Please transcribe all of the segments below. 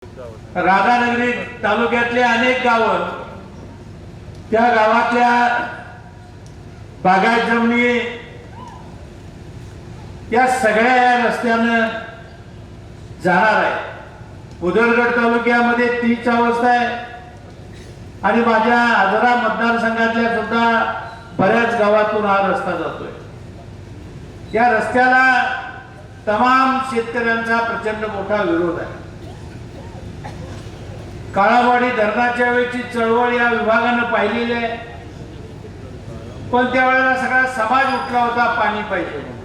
राधानगरी तालुक्यातले अनेक गावं, त्या गावातल्या बागायत जमिनी या सगळ्या या रस्त्यानं जाणार आहे. उदरगड तालुक्यामध्ये तीच अवस्था आहे आणि माझ्या आजरा मतदारसंघातल्या सुद्धा बऱ्याच गावातून हा रस्ता जातोय. या रस्त्याला तमाम शेतकऱ्यांचा प्रचंड मोठा विरोध आहे. काळावाडी धरणाच्या वेळची चळवळ या विभागानं पाहिलेली आहे, पण त्यावेळेला सगळा समाज उठला होता पाणी पाहिजे म्हणून.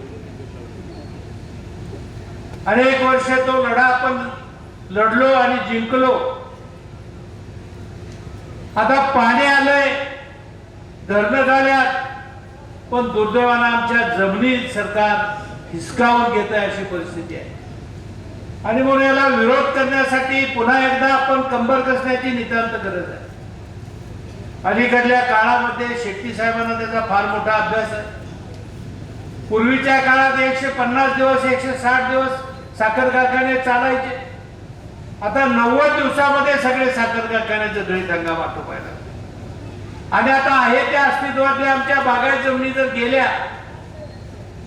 अनेक वर्ष तो लढा आपण लढलो आणि जिंकलो. आता पाणी आलंय, धरणं झाल्यात, पण दुर्दैवानं आमच्या जमिनी सरकार हिसकावून घेत आहे अशी परिस्थिती आहे. आणि म्हणून याला विरोध करण्यासाठी पुन्हा एकदा आपण कंबर कसण्याची नितांत गरज आहे. अलीकडल्या काळामध्ये शेट्टी साहेबांना त्याचा फार मोठा अभ्यास आहे. पूर्वीच्या काळात 150 दिवस 160 दिवस साखर कारखाने चालायचे. आता 90 दिवसामध्ये सगळे साखर कारखान्याचे गळीत हंगाम आटोपायला. आणि आता आहे त्या अस्तित्वातल्या आमच्या बागायत जमिनी जर गेल्या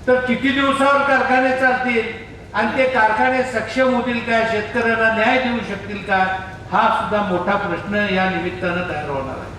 तर किती दिवसावर कारखाने चालतील आणि ते कारखाने सक्षम होतील का, शेतकऱ्यांना न्याय देऊ शकतील का, हा सुद्धा मोठा प्रश्न या निमित्तानं तयार होणार आहे.